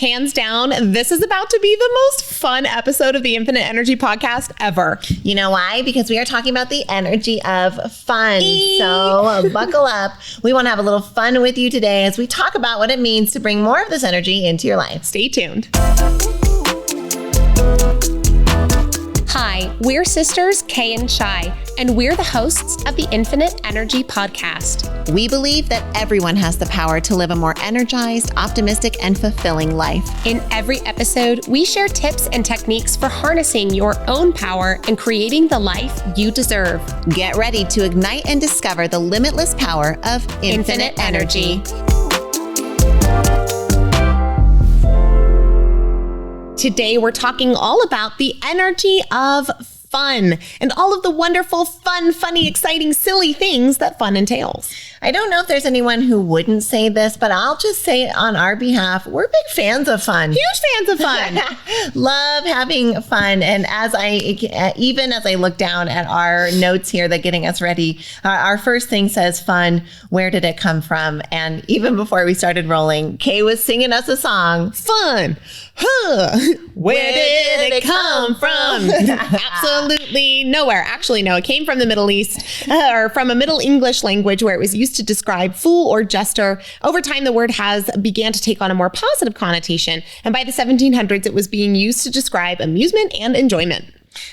hands down, this is about to be the most fun episode of the Infinite Energy podcast ever. You know why? Because we are talking about the energy of fun. So buckle up. We want to have a little fun with you today as we talk about what it means to bring more of this energy into your life. Stay tuned. Hi, we're sisters Kay and Shai, and we're the hosts of the Infinite Energy podcast. We believe that everyone has the power to live a more energized, optimistic, and fulfilling life. In every episode, we share tips and techniques for harnessing your own power and creating the life you deserve. Get ready to ignite and discover the limitless power of infinite energy. Today, we're talking all about the energy of fun and all of the wonderful, fun, funny, exciting, silly things that fun entails. I don't know if there's anyone who wouldn't say this, but I'll just say it on our behalf. We're big fans of fun. Huge fans of fun. Love having fun. And even as I look down at our notes here that getting us ready, our first thing says fun. Where did it come from? And even before we started rolling, Kay was singing us a song. Fun. Huh. Where did it come from? Absolutely nowhere. Actually, no, it came from the Middle East or from a Middle English language where it was used to describe fool or jester. Over time, the word began to take on a more positive connotation. And by the 1700s, it was being used to describe amusement and enjoyment.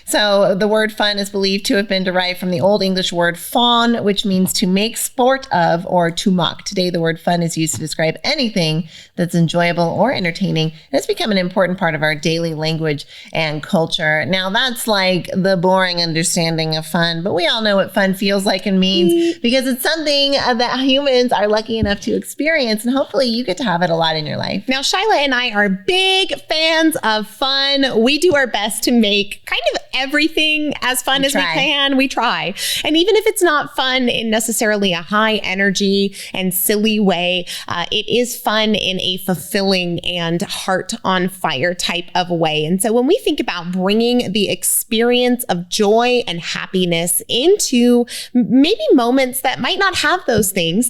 So the word fun is believed to have been derived from the Old English word fawn, which means to make sport of or to mock. Today, the word fun is used to describe anything that's enjoyable or entertaining. And it's become an important part of our daily language and culture. Now, that's like the boring understanding of fun, but we all know what fun feels like and means because it's something that humans are lucky enough to experience. And hopefully you get to have it a lot in your life. Now, Shyla and I are big fans of fun. We do our best to make kind of everything as fun as we can. We try. And even if it's not fun in necessarily a high energy and silly way, it is fun in a fulfilling and heart on fire type of way. And so when we think about bringing the experience of joy and happiness into maybe moments that might not have those things,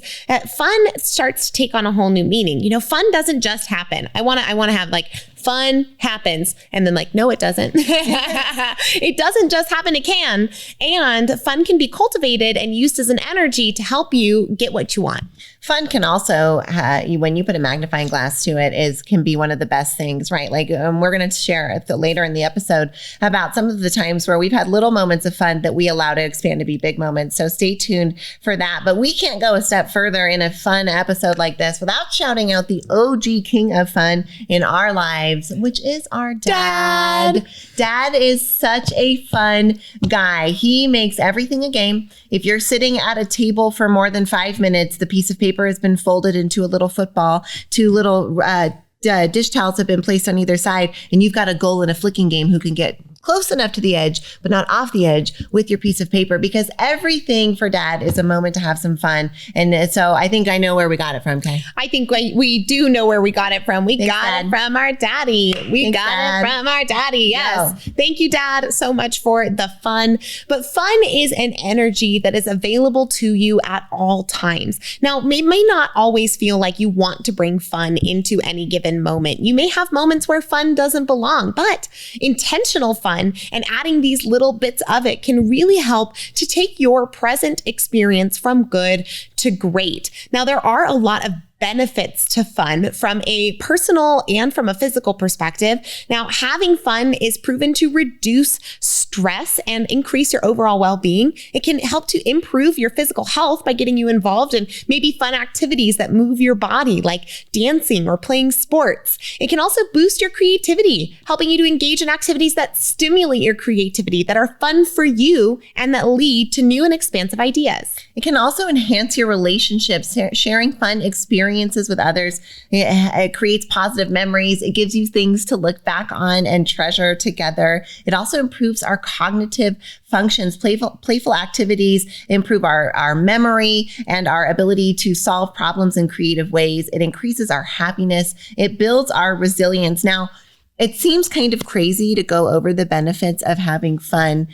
fun starts to take on a whole new meaning. You know, fun doesn't just happen. I want to have like fun happens. And then like, no, it doesn't. It doesn't just happen. It can. And fun can be cultivated and used as an energy to help you get what you want. Fun can also, when you put a magnifying glass to it, can be one of the best things, right? Like we're going to share later in the episode about some of the times where we've had little moments of fun that we allow to expand to be big moments. So stay tuned for that. But we can't go a step further in a fun episode like this without shouting out the OG king of fun in our lives, which is our dad. Dad is such a fun guy. He makes everything a game. If you're sitting at a table for more than 5 minutes, the piece of paper has been folded into a little football, 2 little dish towels have been placed on either side, and you've got a goal in a flicking game who can get close enough to the edge, but not off the edge with your piece of paper, because everything for Dad is a moment to have some fun. And so I think I know where we got it from, Kay. I think we do know where we got it from. We got it from our daddy. We got it from our daddy. Yes. Yo. Thank you, Dad, so much for the fun. But fun is an energy that is available to you at all times. Now, it may not always feel like you want to bring fun into any given moment. You may have moments where fun doesn't belong, but intentional fun and adding these little bits of it can really help to take your present experience from good to great. Now, there are a lot of benefits to fun from a personal and from a physical perspective. Now, having fun is proven to reduce stress and increase your overall well-being. It can help to improve your physical health by getting you involved in maybe fun activities that move your body, like dancing or playing sports. It can also boost your creativity, helping you to engage in activities that stimulate your creativity, that are fun for you, and that lead to new and expansive ideas. It can also enhance your relationships, sharing fun experiences with others. It creates positive memories. It gives you things to look back on and treasure together. It also improves our cognitive functions. Playful activities improve our memory and our ability to solve problems in creative ways. It increases our happiness. It builds our resilience. Now, it seems kind of crazy to go over the benefits of having fun,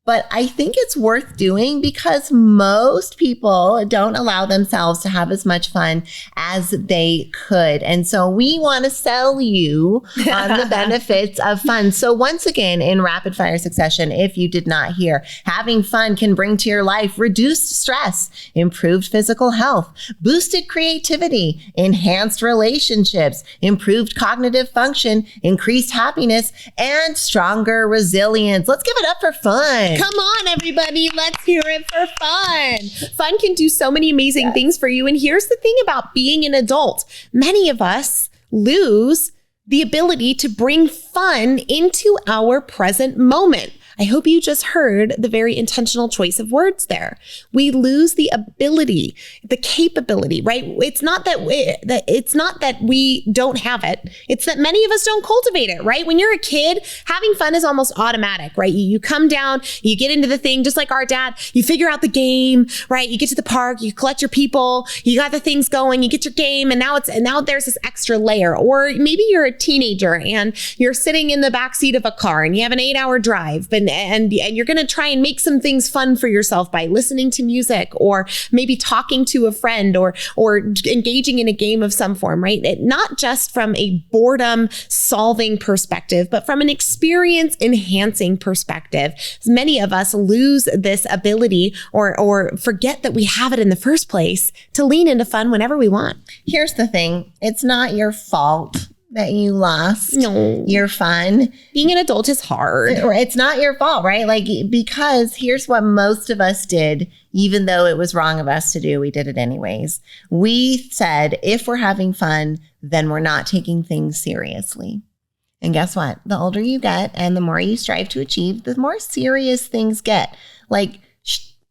But I think it's worth doing because most people don't allow themselves to have as much fun as they could. And so we want to sell you on the benefits of fun. So once again, in rapid fire succession, if you did not hear, having fun can bring to your life reduced stress, improved physical health, boosted creativity, enhanced relationships, improved cognitive function, increased happiness, and stronger resilience. Let's give it up for fun. Come on, everybody. Let's hear it for fun. Fun can do so many amazing things for you. And here's the thing about being an adult. Many of us lose the ability to bring fun into our present moment. I hope you just heard the very intentional choice of words there. We lose the ability, the capability, right? It's not that we don't have it. It's that many of us don't cultivate it, right? When you're a kid, having fun is almost automatic, right? You come down, you get into the thing, just like our dad, you figure out the game, right? You get to the park, you collect your people, you got the things going, you get your game, and now there's this extra layer. Or maybe you're a teenager and you're sitting in the backseat of a car and you have an 8-hour drive, and you're going to try and make some things fun for yourself by listening to music or maybe talking to a friend or engaging in a game of some form, right? Not just from a boredom solving perspective, but from an experience enhancing perspective. Many of us lose this ability or forget that we have it in the first place to lean into fun whenever we want. Here's the thing. It's not your fault that you lost your fun. Being an adult is hard. It's not your fault, right? Like, because here's what most of us did, even though it was wrong of us to do, we did it anyways. We said, if we're having fun, then we're not taking things seriously. And guess what? The older you get and the more you strive to achieve, the more serious things get. Like,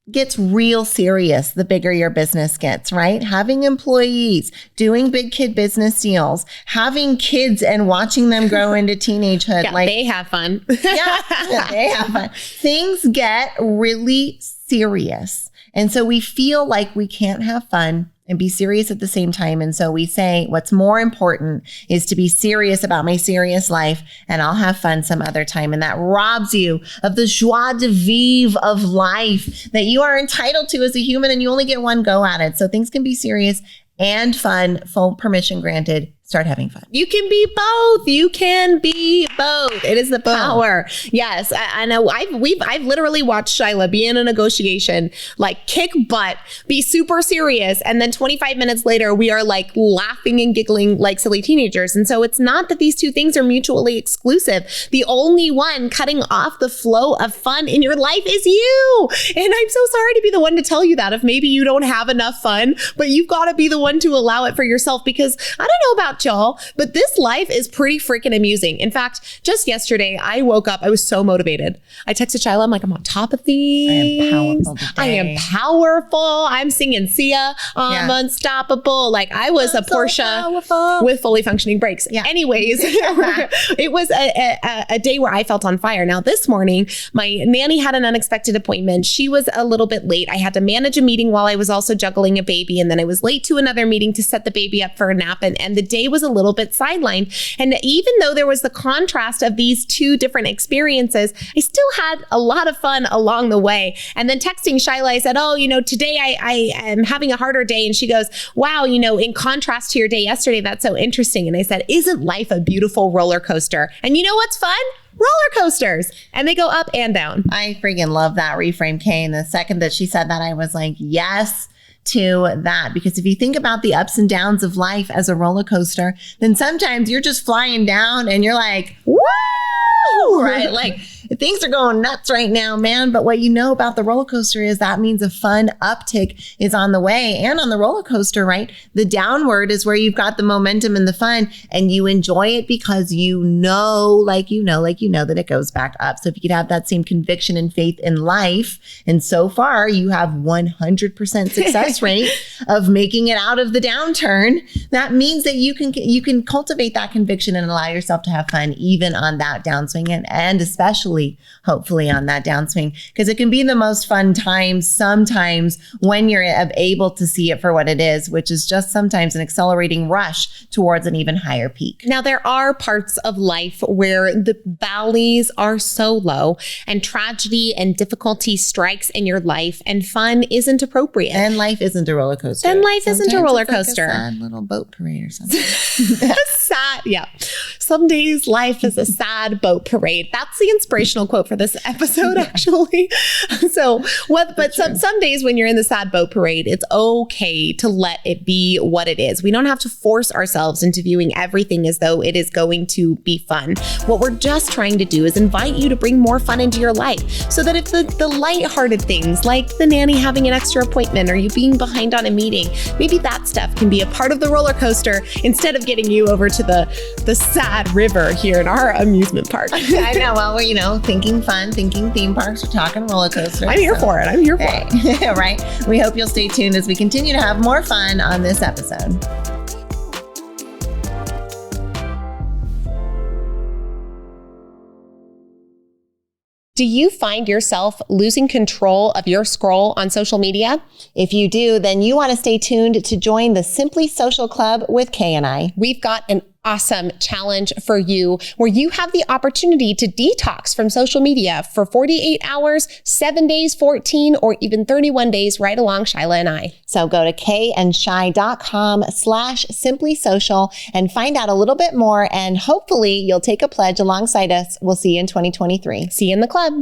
gets real serious the bigger your business gets, right? Having employees, doing big kid business deals, having kids and watching them grow into teenagehood. Yeah, they have fun. yeah, they have fun. Things get really serious. And so we feel like we can't have fun and be serious at the same time. And so we say, what's more important is to be serious about my serious life, and I'll have fun some other time. And that robs you of the joie de vivre of life that you are entitled to as a human, and you only get one go at it. So things can be serious and fun, full permission granted. Start having fun. You can be both. You can be both. It is the power. Yes. I know. I've literally watched Shyla be in a negotiation, like kick butt, be super serious. And then 25 minutes later, we are like laughing and giggling like silly teenagers. And so it's not that these two things are mutually exclusive. The only one cutting off the flow of fun in your life is you. And I'm so sorry to be the one to tell you that if maybe you don't have enough fun, but you've got to be the one to allow it for yourself, because I don't know about y'all, but this life is pretty freaking amusing. In fact, just yesterday, I woke up, I was so motivated. I texted Shyla, I'm like, I'm on top of things. I am powerful. I'm singing Sia, I'm unstoppable. Like I was a Porsche with fully functioning brakes. Yeah. Anyways, it was a day where I felt on fire. Now this morning, my nanny had an unexpected appointment. She was a little bit late. I had to manage a meeting while I was also juggling a baby. And then I was late to another meeting to set the baby up for a nap. And the day was a little bit sidelined. And even though there was the contrast of these two different experiences, I still had a lot of fun along the way. And then texting Shyla, I said, today I am having a harder day. And she goes, wow, in contrast to your day yesterday, that's so interesting. And I said, isn't life a beautiful roller coaster? And you know what's fun? Roller coasters. And they go up and down. I freaking love that reframe, Kay. And the second that she said that, I was like, yes to that. Because if you think about the ups and downs of life as a roller coaster, then sometimes you're just flying down and you're like, woo! Right? Like things are going nuts right now, man. But what you know about the roller coaster is that means a fun uptick is on the way. And on the roller coaster, right? The downward is where you've got the momentum and the fun, and you enjoy it because you know that it goes back up. So if you could have that same conviction and faith in life, and so far you have 100% success rate of making it out of the downturn, that means that you can cultivate that conviction and allow yourself to have fun even on that downswing, and especially hopefully on that downswing, because it can be the most fun time sometimes when you're able to see it for what it is, which is just sometimes an accelerating rush towards an even higher peak. Now, there are parts of life where the valleys are so low and tragedy and difficulty strikes in your life and fun isn't appropriate. And life isn't a roller coaster. Then life isn't a roller coaster. Like a sad little boat parade or something. Sad. Yeah. Some days life is a sad boat parade. That's the inspirational quote for this episode, actually. Some days when you're in the sad boat parade, it's okay to let it be what it is. We don't have to force ourselves into viewing everything as though it is going to be fun. What we're just trying to do is invite you to bring more fun into your life, so that if the lighthearted things like the nanny having an extra appointment or you being behind on a meeting, maybe that stuff can be a part of the roller coaster instead of getting you over to the sad river here in our amusement park. I know. Well, we're, thinking fun, thinking theme parks, we're talking roller coaster. I'm here for it. Right. We hope you'll stay tuned as we continue to have more fun on this episode. Do you find yourself losing control of your scroll on social media? If you do, then you want to stay tuned to join the Simply Social Club with Kay and I. We've got an awesome challenge for you where you have the opportunity to detox from social media for 48 hours, 7 days, 14, or even 31 days right along Shyla and I. So go to kayandshy.com/simplysocial and find out a little bit more, and hopefully you'll take a pledge alongside us. We'll see you in 2023. See you in the club.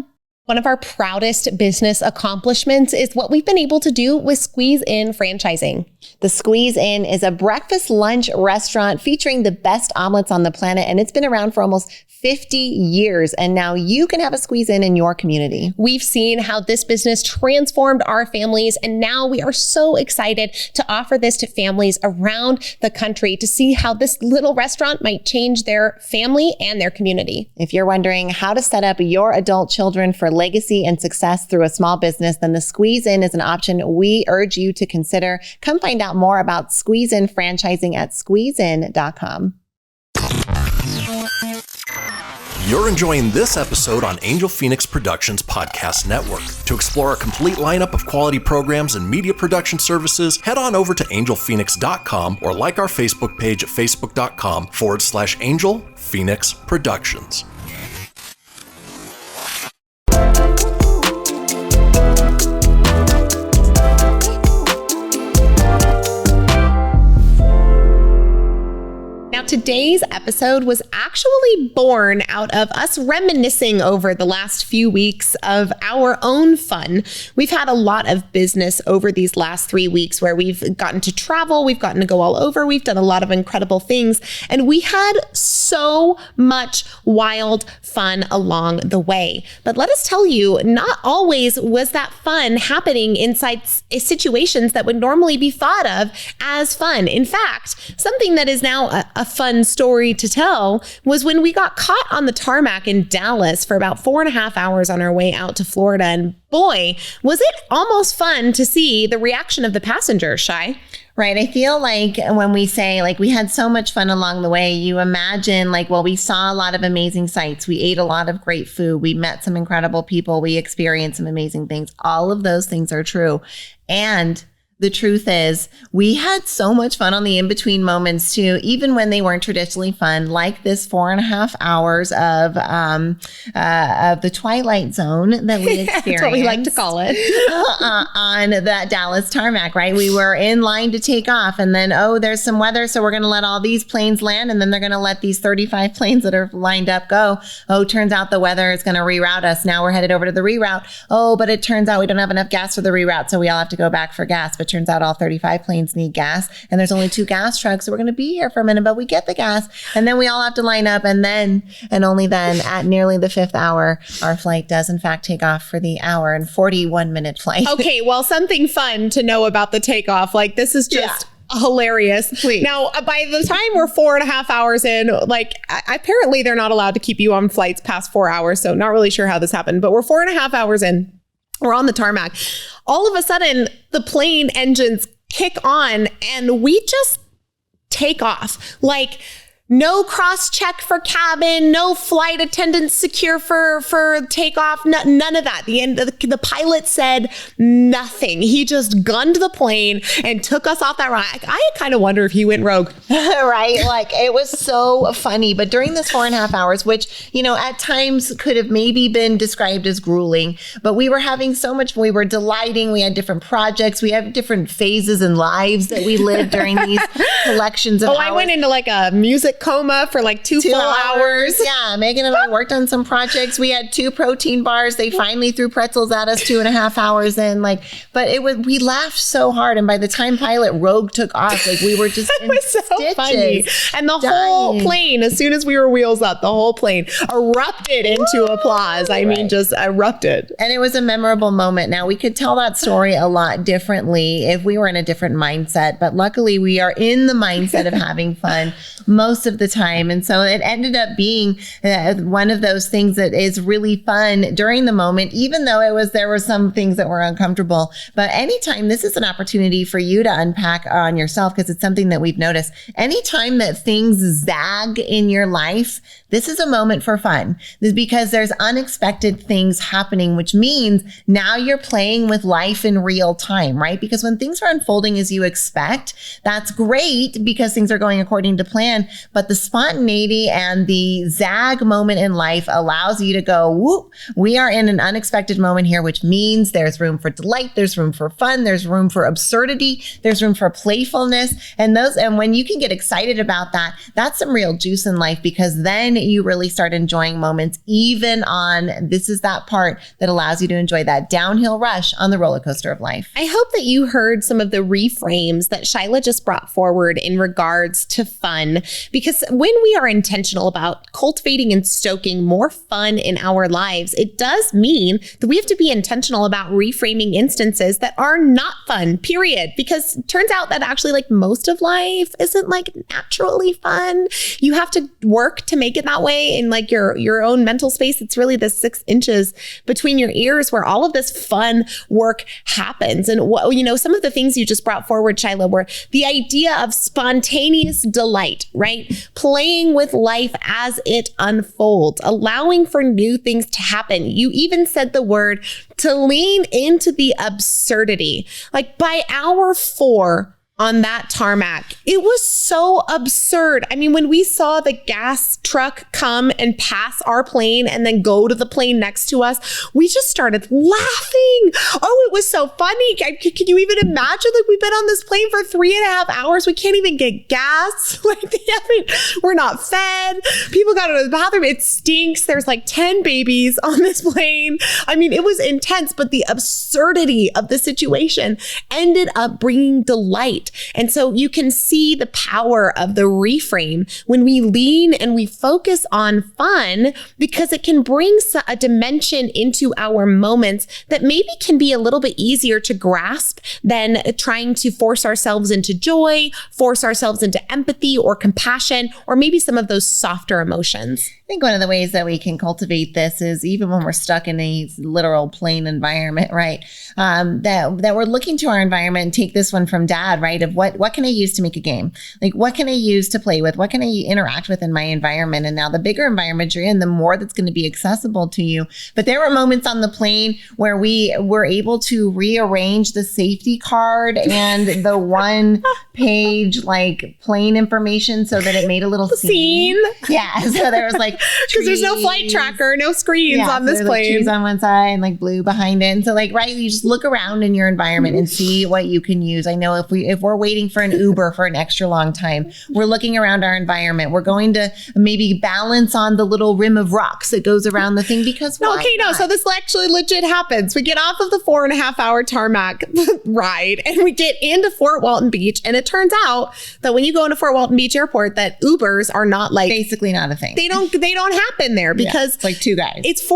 One of our proudest business accomplishments is what we've been able to do with Squeeze In franchising. The Squeeze In is a breakfast lunch restaurant featuring the best omelets on the planet, and it's been around for almost 50 years, and now you can have a Squeeze In your community. We've seen how this business transformed our families, and now we are so excited to offer this to families around the country to see how this little restaurant might change their family and their community. If you're wondering how to set up your adult children for legacy and success through a small business, then the Squeeze In is an option we urge you to consider. Come find out more about Squeeze In franchising at squeezein.com. You're enjoying this episode on Angel Phoenix Productions Podcast Network. To explore a complete lineup of quality programs and media production services, head on over to angelphoenix.com or like our Facebook page at facebook.com/Angel Phoenix Productions. Today's episode was actually born out of us reminiscing over the last few weeks of our own fun. We've had a lot of business over these last 3 weeks where we've gotten to travel, we've gotten to go all over, we've done a lot of incredible things, and we had so much wild fun along the way. But let us tell you, not always was that fun happening inside situations that would normally be thought of as fun. In fact, something that is now a fun story to tell was when we got caught on the tarmac in Dallas for about 4.5 hours on our way out to Florida. And boy, was it almost fun to see the reaction of the passengers, Shy. Right. I feel like when we say we had so much fun along the way, you imagine we saw a lot of amazing sights. We ate a lot of great food. We met some incredible people. We experienced some amazing things. All of those things are true. And the truth is, we had so much fun on the in-between moments too, even when they weren't traditionally fun, like this 4.5 hours of the Twilight Zone that we experienced. That's what we like to call it. On that Dallas tarmac, right? We were in line to take off, and then, there's some weather, so we're going to let all these planes land, and then they're going to let these 35 planes that are lined up go. Turns out the weather is going to reroute us. Now we're headed over to the reroute. But it turns out we don't have enough gas for the reroute, so we all have to go back for gas. But turns out all 35 planes need gas, and there's only 2 gas trucks, so we're going to be here for a minute, but we get the gas, and then we all have to line up, and then, and only then, at nearly the 5th hour, our flight does in fact take off for the hour and 41-minute flight. Okay, well, something fun to know about the takeoff. This is just... Yeah. Hilarious. Please. Now, by the time we're 4.5 hours in, apparently they're not allowed to keep you on flights past 4 hours. So not really sure how this happened, but we're 4.5 hours in. We're on the tarmac. All of a sudden, the plane engines kick on and we just take off. No cross check for cabin, no flight attendants secure for takeoff, none of that. The pilot said nothing. He just gunned the plane and took us off that ride. I kind of wonder if he went rogue. Right? Like, it was so funny. But during this 4.5 hours, which, at times could have maybe been described as grueling, but we were having so much, we were delighting. We had different projects. We have different phases and lives that we lived during these collections of hours. I went into like a music coma for like two full hours. Yeah, Megan and I worked on some projects. We had 2 protein bars. They finally threw pretzels at us 2.5 hours in. But we laughed so hard. And by the time pilot rogue took off, we were just in so stitches. Funny. And the whole plane, as soon as we were wheels up, the whole plane erupted into applause. I mean, just erupted. And it was a memorable moment. Now, we could tell that story a lot differently if we were in a different mindset. But luckily, we are in the mindset of having fun most of the time. And so it ended up being one of those things that is really fun during the moment, even though there were some things that were uncomfortable. But anytime, this is an opportunity for you to unpack on yourself, because it's something that we've noticed. Anytime that things zag in your life, this is a moment for fun. This is because there's unexpected things happening, which means now you're playing with life in real time, right? Because when things are unfolding as you expect, that's great because things are going according to plan. But the spontaneity and the zag moment in life allows you to go, whoop, we are in an unexpected moment here, which means there's room for delight, there's room for fun, there's room for absurdity, there's room for playfulness. And when you can get excited about that, that's some real juice in life, because then you really start enjoying moments, even on, this is that part that allows you to enjoy that downhill rush on the roller coaster of life. I hope that you heard some of the reframes that Shyla just brought forward in regards to fun, because when we are intentional about cultivating and stoking more fun in our lives, it does mean that we have to be intentional about reframing instances that are not fun, period. Because it turns out that actually most of life isn't naturally fun. You have to work to make it that way in your own mental space. It's really the 6 inches between your ears where all of this fun work happens. And some of the things you just brought forward, Shyla, were the idea of spontaneous delight, right? Playing with life as it unfolds, allowing for new things to happen. You even said the word to lean into the absurdity. By hour 4, on that tarmac, it was so absurd. I mean, when we saw the gas truck come and pass our plane and then go to the plane next to us, we just started laughing. Oh, it was so funny. Can you even imagine? We've been on this plane for 3.5 hours. We can't even get gas. We're not fed. People got to go to the bathroom. It stinks. There's 10 babies on this plane. I mean, it was intense, but the absurdity of the situation ended up bringing delight. And so you can see the power of the reframe when we lean and we focus on fun, because it can bring a dimension into our moments that maybe can be a little bit easier to grasp than trying to force ourselves into joy, force ourselves into empathy or compassion, or maybe some of those softer emotions. I think one of the ways that we can cultivate this is even when we're stuck in a literal plane environment, right? That we're looking to our environment, and take this one from Dad, right? Of what can I use to make a game? What can I use to play with? What can I interact with in my environment? And now the bigger environment you're in, the more that's going to be accessible to you. But there were moments on the plane where we were able to rearrange the safety card and the 1-page plane information so that it made a little scene. Yeah. So there was because there's no flight tracker, no screens on this plane. Trees on one side and blue behind it. And so right, you just look around in your environment and see what you can use. I know if we're waiting for an Uber for an extra long time, we're looking around our environment. We're going to maybe balance on the little rim of rocks that goes around the thing, because so this actually legit happens. We get off of the 4.5-hour tarmac ride and we get into Fort Walton Beach, and it turns out that when you go into Fort Walton Beach Airport, that Ubers are not basically not a thing. They don't happen there because it's 2 guys. It's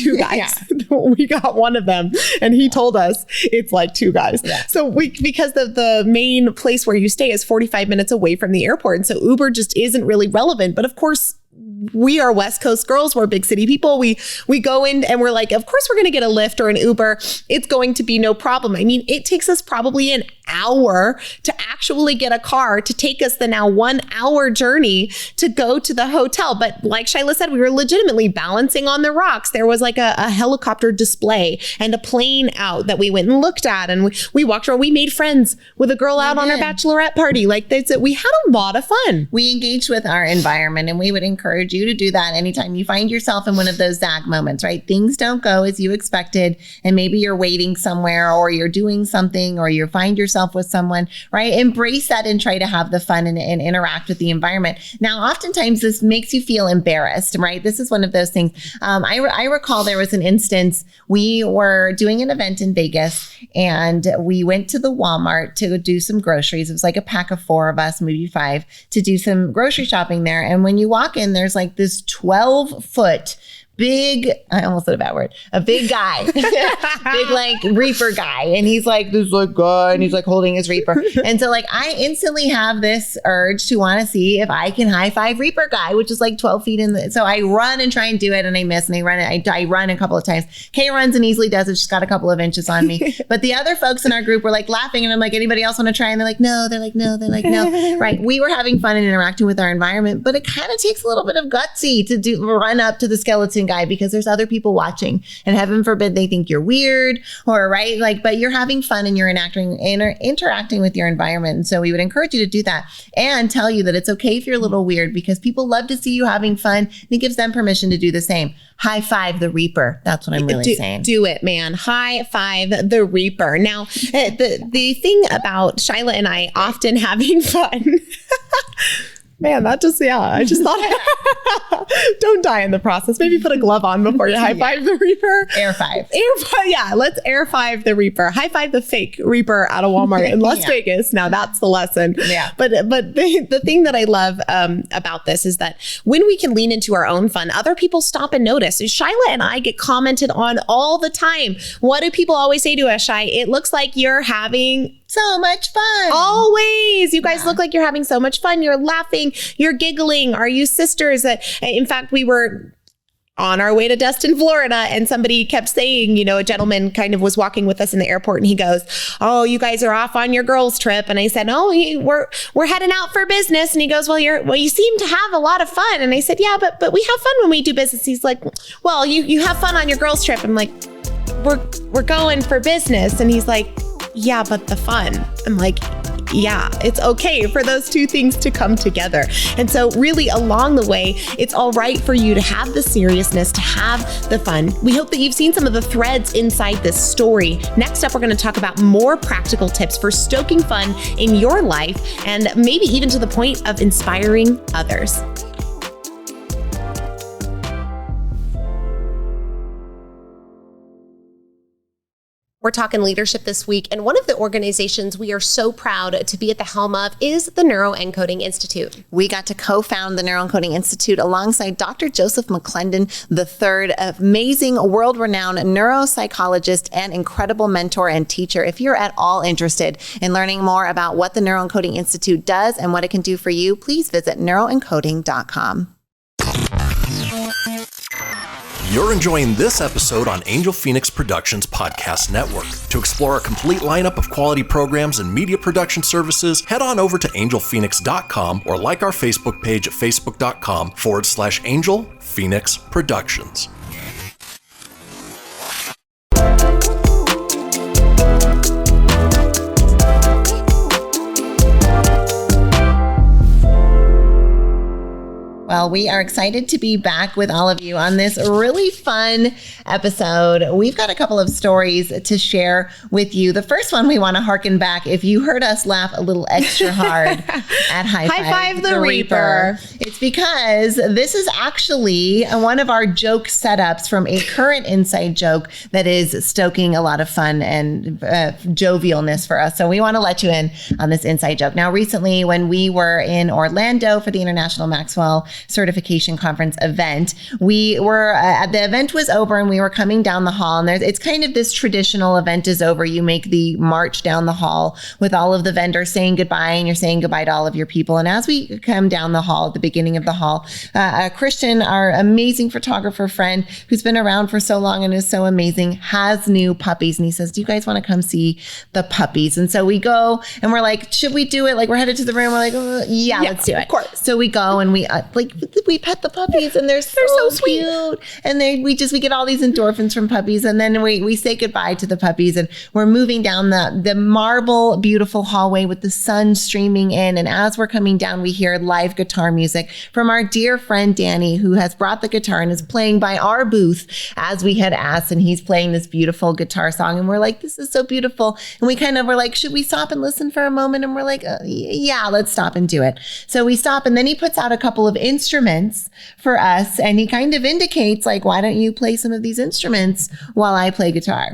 2 guys. We got one of them and he told us it's 2 guys. Yeah. So because the main place where you stay is 45 minutes away from the airport. And so Uber just isn't really relevant. But of course, we are West Coast girls. We're big city people. We go in and we're of course we're going to get a Lyft or an Uber. It's going to be no problem. I mean, it takes us probably an hour to actually get a car to take us the now 1 hour journey to go to the hotel. But like Shyla said, we were legitimately balancing on the rocks. There was like a helicopter display and a plane out that we went and looked at. And we walked around. We made friends with a girl out on our bachelorette party. Like we had a lot of fun. We engaged with our environment, and we would encourage you to do that anytime you find yourself in one of those zag moments, right? Things don't go as you expected, and maybe you're waiting somewhere, or you're doing something, or you find yourself with someone, right? Embrace that and try to have the fun and interact with the environment. Now, oftentimes this makes you feel embarrassed, right? This is one of those things. I recall there was an instance, we were doing an event in Vegas, and we went to the Walmart to do some groceries. It was like a pack of 4 of us, maybe 5, to do some grocery shopping there. And when you walk in, there's like this 12-foot big, I almost said a bad word, a big guy, big like reaper guy. And he's like this like guy, and he's like holding his reaper. And so like I instantly have this urge to want to see if I can high five reaper guy, which is like 12 feet in the, so I run and try and do it, and I miss, and I run a couple of times. Kay runs and easily does it. She's got a couple of inches on me. But the other folks in our group were like laughing, and I'm like, anybody else want to try? And they're like, no, they're like, no, they're like, no. Right. We were having fun and interacting with our environment, but it kind of takes a little bit of gutsy to run up to the skeleton guy, because there's other people watching, and heaven forbid they think you're weird, or right, like, but you're having fun and you're interacting with your environment. And so we would encourage you to do that, and tell you that it's okay if you're a little weird, because people love to see you having fun, and it gives them permission to do the same. High five the reaper. That's what I'm really saying. Do it, man. High five the reaper. Now, the thing about Shyla and I often having fun. Man, I just thought, don't die in the process. Maybe put a glove on before you high five the reaper. Air five. Yeah, let's air five the reaper. High five the fake reaper out of Walmart in Las Vegas. Now that's the lesson. Yeah. But the thing that I love about this is that when we can lean into our own fun, other people stop and notice. Shyla and I get commented on all the time. What do people always say to us, Shy? It looks like you're having so much fun. Always. You guys look like you're having so much fun. You're laughing. You're giggling. Are you sisters? In fact, we were on our way to Destin, Florida, and somebody kept saying, a gentleman kind of was walking with us in the airport, and he goes, "Oh, you guys are off on your girls' trip." And I said, "Oh, we're heading out for business." And he goes, "Well, you seem to have a lot of fun." And I said, "Yeah, but we have fun when we do business." He's like, "Well, you have fun on your girls' trip." I'm like, "We're going for business." And he's like, "Yeah, but the fun." I'm like, yeah, it's okay for those two things to come together. And so really along the way, it's all right for you to have the seriousness, to have the fun. We hope that you've seen some of the threads inside this story. Next up, we're going to talk about more practical tips for stoking fun in your life, and maybe even to the point of inspiring others. We're talking leadership this week, and one of the organizations we are so proud to be at the helm of is the Neuroencoding Institute. We got to co-found the Neuroencoding Institute alongside Dr. Joseph McClendon III, amazing world-renowned neuropsychologist and incredible mentor and teacher. If you're at all interested in learning more about what the Neuroencoding Institute does and what it can do for you, please visit neuroencoding.com. You're enjoying this episode on Angel Phoenix Productions Podcast Network. To explore a complete lineup of quality programs and media production services, head on over to angelphoenix.com or like our Facebook page at facebook.com/Angel Phoenix Productions. Well, we are excited to be back with all of you on this really fun episode. We've got a couple of stories to share with you. The first one, we want to harken back. If you heard us laugh a little extra hard at High Five the Reaper, it's because this is actually one of our joke setups from a current inside joke that is stoking a lot of fun and jovialness for us. So we want to let you in on this inside joke. Now, recently, when we were in Orlando for the International Maxwell certification conference event. We were, the event was over and we were coming down the hall, and it's kind of this traditional event is over. You make the march down the hall with all of the vendors saying goodbye, and you're saying goodbye to all of your people. And as we come down the hall, at the beginning of the hall, Christian, our amazing photographer friend who's been around for so long and is so amazing, has new puppies. And he says, do you guys want to come see the puppies? And so we go and we're like, should we do it? Like, we're headed to the room. We're like, yeah, let's do it. Of course. So we go and we pet the puppies, and they're so sweet. Cute. And we get all these endorphins from puppies. And then we say goodbye to the puppies, and we're moving down the marble beautiful hallway with the sun streaming in. And as we're coming down, we hear live guitar music from our dear friend Danny, who has brought the guitar and is playing by our booth as we had asked. And he's playing this beautiful guitar song. And we're like, this is so beautiful. And we kind of were like, should we stop and listen for a moment? And we're like, yeah, let's stop and do it. So we stop, and then he puts out a couple of instruments for us. And he kind of indicates, like, why don't you play some of these instruments while I play guitar?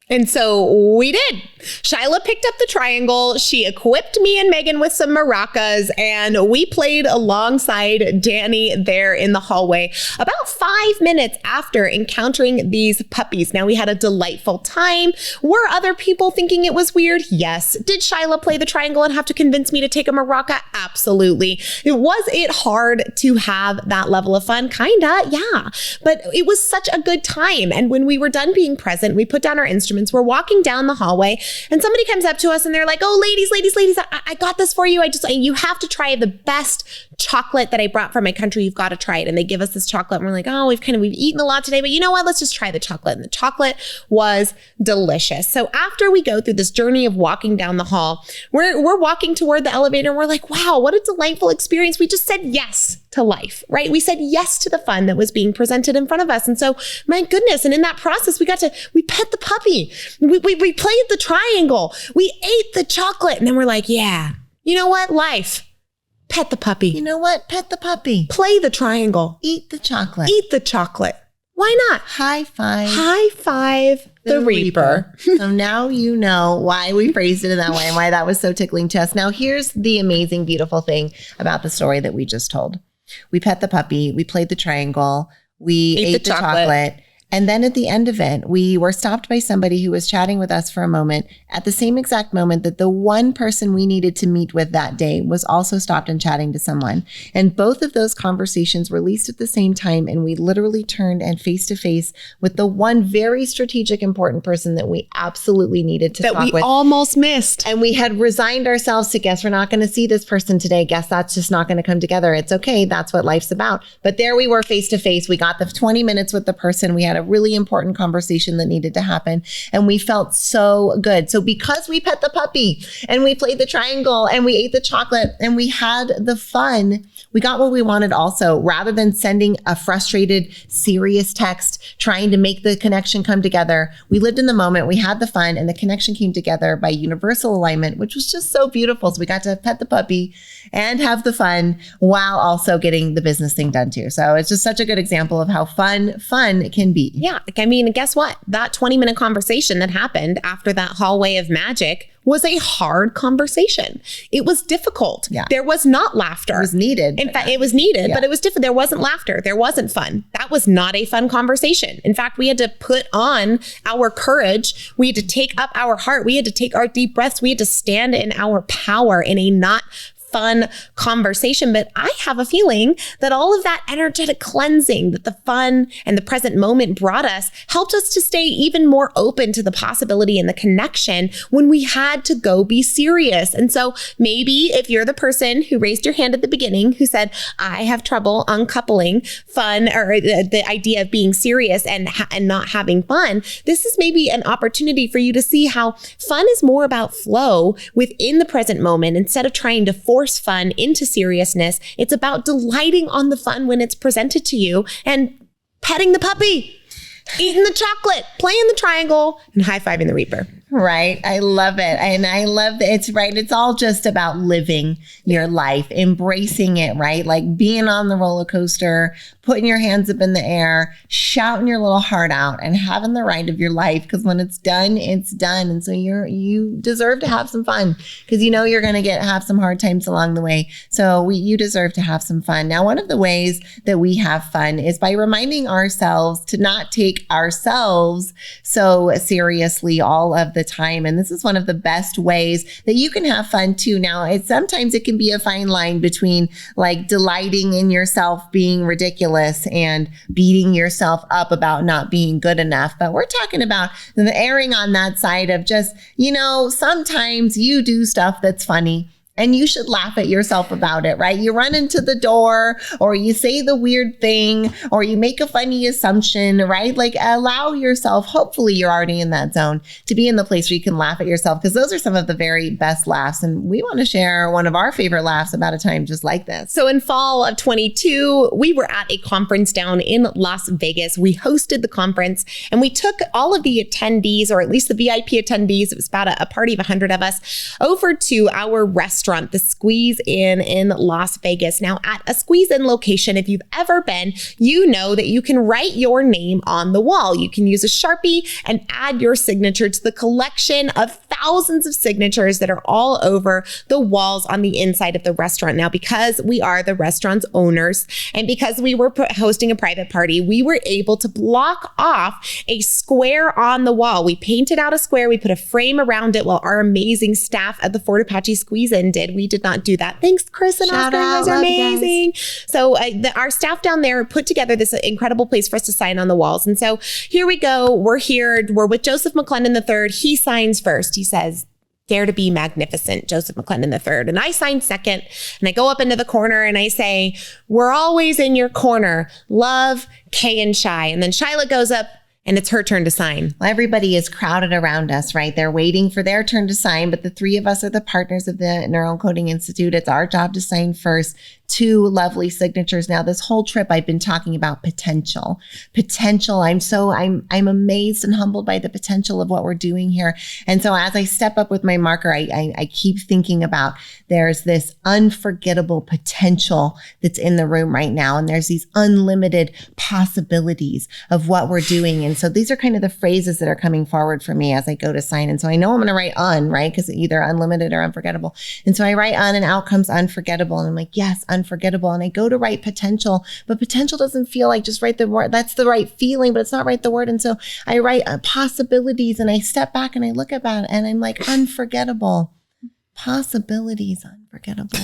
And so we did. Shyla picked up the triangle. She equipped me and Megan with some maracas, and we played alongside Danny there in the hallway about 5 minutes after encountering these puppies. Now, we had a delightful time. Were other people thinking it was weird? Yes. Did Shyla play the triangle and have to convince me to take a maraca? Absolutely. Was it hard to have that level of fun? Kinda, yeah. But it was such a good time. And when we were done being present, we put down our instruments. We're walking down the hallway, and somebody comes up to us and they're like, oh, ladies, I got this for you. You have to try the best chocolate that I brought from my country. You've got to try it. And they give us this chocolate, and we're like, oh, we've eaten a lot today, but you know what? Let's just try the chocolate. And the chocolate was delicious. So after we go through this journey of walking down the hall, we're walking toward the elevator, and we're like, wow, what a delightful experience. We just said yes to life, right? We said yes to the fun that was being presented in front of us. And so, my goodness, and in that process, we pet the puppy. We played the triangle. We ate the chocolate. And then we're like, yeah, you know what? Life. Pet the puppy. You know what? Pet the puppy. Play the triangle. Eat the chocolate. Eat the chocolate. Why not? High five. High five the Reaper. So now you know why we phrased it in that way and why that was so tickling to us. Now, here's the amazing, beautiful thing about the story that we just told. We pet the puppy. We played the triangle. We ate the chocolate. And then at the end of it, we were stopped by somebody who was chatting with us for a moment at the same exact moment that the one person we needed to meet with that day was also stopped and chatting to someone. And both of those conversations released at the same time. And we literally turned and face to face with the one very strategic, important person that we absolutely needed to talk with. That we almost missed. And we had resigned ourselves to guess we're not going to see this person today. Guess that's just not going to come together. It's okay. That's what life's about. But there we were face to face. We got the 20 minutes with the person. We had a really important conversation that needed to happen. And we felt so good. So because we pet the puppy and we played the triangle and we ate the chocolate and we had the fun, we got what we wanted also. Rather than sending a frustrated, serious text, trying to make the connection come together, we lived in the moment, we had the fun, and the connection came together by universal alignment, which was just so beautiful. So we got to pet the puppy and have the fun while also getting the business thing done too. So it's just such a good example of how fun can be. Yeah. I mean, guess what? That 20-minute conversation that happened after that hallway of magic was a hard conversation. It was difficult. Yeah. There was not laughter. It was needed. In fact, it was needed, but it was different. There wasn't laughter. There wasn't fun. That was not a fun conversation. In fact, we had to put on our courage. We had to take up our heart. We had to take our deep breaths. We had to stand in our power in a not fun conversation. But I have a feeling that all of that energetic cleansing that the fun and the present moment brought us helped us to stay even more open to the possibility and the connection when we had to go be serious. And so maybe if you're the person who raised your hand at the beginning who said, I have trouble uncoupling fun or the idea of being serious and not having fun, this is maybe an opportunity for you to see how fun is more about flow within the present moment. Instead of trying to force fun into seriousness, it's about delighting on the fun when it's presented to you and petting the puppy, eating the chocolate, playing the triangle, and high-fiving the Reaper. Right. I love it. And I love that it's right. It's all just about living your life, embracing it, right? Like being on the roller coaster, putting your hands up in the air, shouting your little heart out and having the ride of your life. Because when it's done, it's done. And so you deserve to have some fun because you know you're going to have some hard times along the way. So you deserve to have some fun. Now, one of the ways that we have fun is by reminding ourselves to not take ourselves so seriously all of the time. And this is one of the best ways that you can have fun too. Now, sometimes it can be a fine line between like delighting in yourself being ridiculous and beating yourself up about not being good enough. But we're talking about the erring on that side of just, sometimes you do stuff that's funny. And you should laugh at yourself about it, right? You run into the door or you say the weird thing or you make a funny assumption, right? Like allow yourself, hopefully you're already in that zone, to be in the place where you can laugh at yourself because those are some of the very best laughs. And we want to share one of our favorite laughs about a time just like this. So in fall of 22, we were at a conference down in Las Vegas. We hosted the conference and we took all of the attendees, or at least the VIP attendees, it was about a party of 100 of us, over to our restaurant, the Squeeze Inn in Las Vegas. Now, at a Squeeze Inn location, if you've ever been, you know that you can write your name on the wall. You can use a Sharpie and add your signature to the collection of thousands of signatures that are all over the walls on the inside of the restaurant. Now, because we are the restaurant's owners and because we were hosting a private party, we were able to block off a square on the wall. We painted out a square. We put a frame around it while our amazing staff at the Fort Apache Squeeze Inn did. We did not do that. Thanks, Chris and Oscar. You guys are amazing. So our staff down there put together this incredible place for us to sign on the walls. And so here we go. We're here. We're with Joseph McClendon III. He signs first. He says, "Dare to be magnificent, Joseph McClendon III." And I sign second. And I go up into the corner and I say, "We're always in your corner. Love, Kay and Shy." And then Shyla goes up. And it's her turn to sign. Well, everybody is crowded around us, right? They're waiting for their turn to sign, but the three of us are the partners of the Neurocoding Institute. It's our job to sign first. 2 lovely signatures. Now, this whole trip, I've been talking about potential. I'm amazed and humbled by the potential of what we're doing here. And so as I step up with my marker, I keep thinking about there's this unforgettable potential that's in the room right now. And there's these unlimited possibilities of what we're doing. And so these are kind of the phrases that are coming forward for me as I go to sign. And so I know I'm going to write right? Because either unlimited or unforgettable. And so I write and out comes unforgettable. And I'm like, yes, unforgettable. And I go to write potential, but potential doesn't feel like just write the word. That's the right feeling, but it's not right the word. And so I write possibilities and I step back and I look about it and I'm like, unforgettable. Possibilities, unforgettable.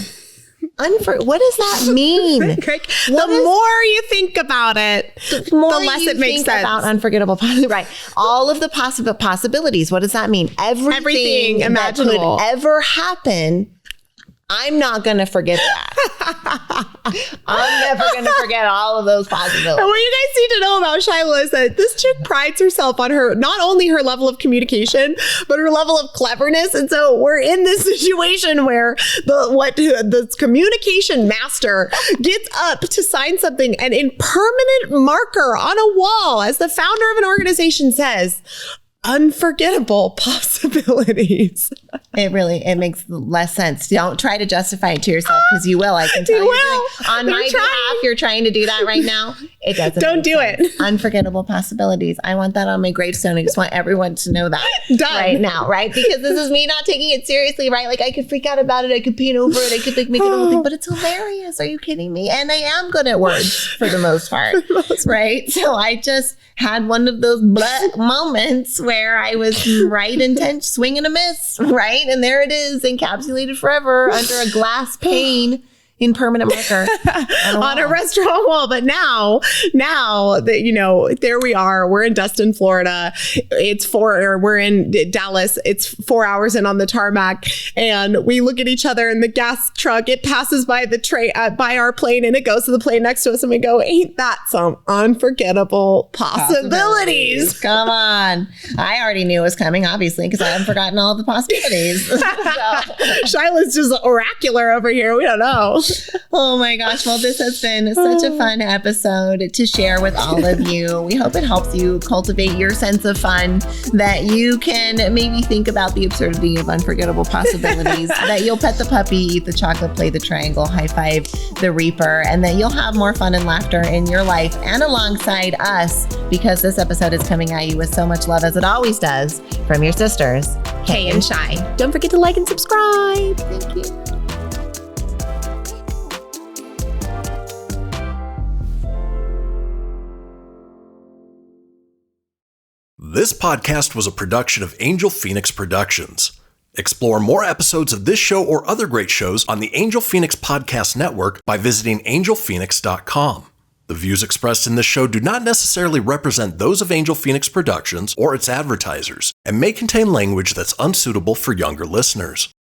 What does that mean? The more you think about it, the less it makes sense. About unforgettable, right? All of the possibilities. What does that mean? Everything imaginable that could ever happen. I'm not going to forget that. I'm never going to forget all of those possibilities. And what you guys need to know about Shyla is that this chick prides herself on not only her level of communication, but her level of cleverness. And so we're in this situation where the communication master gets up to sign something and in permanent marker on a wall, as the founder of an organization says, unforgettable possibilities. It makes less sense. Don't try to justify it to yourself because you will. I can tell you. On my behalf, you're trying to do that right now. It doesn't. Don't do it. Unforgettable possibilities. I want that on my gravestone. I just want everyone to know that right now, right? Because this is me not taking it seriously, right? Like I could freak out about it. I could paint over it. I could make it a whole thing, but it's hilarious. Are you kidding me? And I am good at words for the most part, right? So I just had one of those moments where I was right intent, swing and a miss, right? And there it is, encapsulated forever under a glass pane in permanent marker on a restaurant wall. But now that, there we are, we're in Destin, Florida. We're in Dallas. It's 4 hours in on the tarmac and we look at each other in the gas truck. It passes by by our plane and it goes to the plane next to us and we go, ain't that some unforgettable possibilities? Come on. I already knew it was coming, obviously, because I haven't forgotten all the possibilities. Shyla's just oracular over here. We don't know. Oh my gosh. Well, this has been such a fun episode to share with all of you. We hope it helps you cultivate your sense of fun, that you can maybe think about the absurdity of unforgettable possibilities, that you'll pet the puppy, eat the chocolate, play the triangle, high five the reaper, and that you'll have more fun and laughter in your life and alongside us, because this episode is coming at you with so much love, as it always does, from your sisters, Kay and Shy. Don't forget to like and subscribe. Thank you. This podcast was a production of Angel Phoenix Productions. Explore more episodes of this show or other great shows on the Angel Phoenix Podcast Network by visiting angelphoenix.com. The views expressed in this show do not necessarily represent those of Angel Phoenix Productions or its advertisers, and may contain language that's unsuitable for younger listeners.